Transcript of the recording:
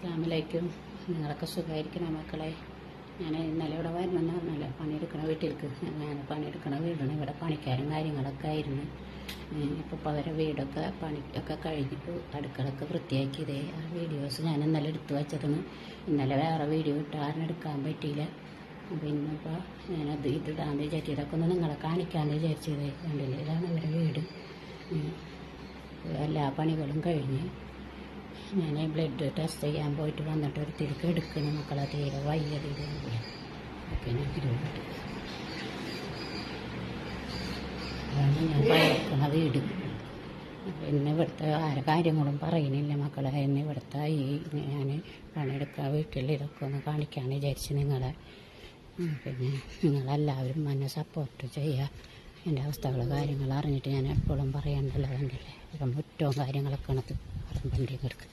അസ്സലാമലൈക്കും. നിങ്ങളൊക്കെ സുഖമായിരിക്കണ മക്കളെ? ഞാൻ ഇന്നലെ ഇവിടെ വരണമെന്ന് പറഞ്ഞല്ലോ, പണിയെടുക്കണ വീട്ടിലേക്ക്. ഞാൻ പണിയെടുക്കണ വീടാണ്. ഇവിടെ പണിക്കാരും കാര്യങ്ങളൊക്കെ ആയിരുന്നു. ഇപ്പോൾ അവരെ വീടൊക്കെ പണിയൊക്കെ കഴിഞ്ഞിട്ട് അടുക്കളൊക്കെ വൃത്തിയാക്കിയതേ ആ വീഡിയോസ് ഞാൻ ഇന്നലെ എടുത്തു വച്ചതാണ്. ഇന്നലെ വേറെ വീഡിയോ ഇട്ടാറിന് എടുക്കാൻ പറ്റിയില്ല. അപ്പോൾ ഇന്നിപ്പോൾ ഞാനത് ഇതിടാന്ന് വിചാരിച്ചു. ഇതൊക്കെ ഒന്ന് നിങ്ങളെ കാണിക്കാമെന്ന് വിചാരിച്ചത്. കണ്ടില്ലേ, ഇതാണ് അവരെ വീട്. എല്ലാ പണികളും കഴിഞ്ഞ് ഞാൻ ബ്ലഡ് ടെസ്റ്റ് ചെയ്യാൻ പോയിട്ട് വന്നിട്ട് ഒരു തിരിക്ക് എടുക്കുന്ന മക്കളെ തീരെ വയ്യതില്ല. പിന്നെ അതാണ് ഞാൻ പണിയെടുക്കുന്ന വീട്. പിന്നെ ഇവിടുത്തെ ആരെ കാര്യങ്ങളും പറയുന്നില്ല മക്കളെ. എന്നെ ഇവിടുത്തെ ഞാൻ പണിയെടുക്കാൻ വീട്ടിൽ ഇതൊക്കെ ഒന്ന് കാണിക്കാമെന്ന് വിചാരിച്ച് നിങ്ങളെ. പിന്നെ നിങ്ങളെല്ലാവരും എന്നെ സപ്പോർട്ട് ചെയ്യുക. എൻ്റെ അവസ്ഥകൾ കാര്യങ്ങൾ അറിഞ്ഞിട്ട് ഞാൻ എപ്പോഴും പറയേണ്ടല്ലോ. കണ്ടില്ലേ, മുറ്റവും കാര്യങ്ങളൊക്കെ ആണ് പറമ്പണ്ടിങ്ങൾക്ക്.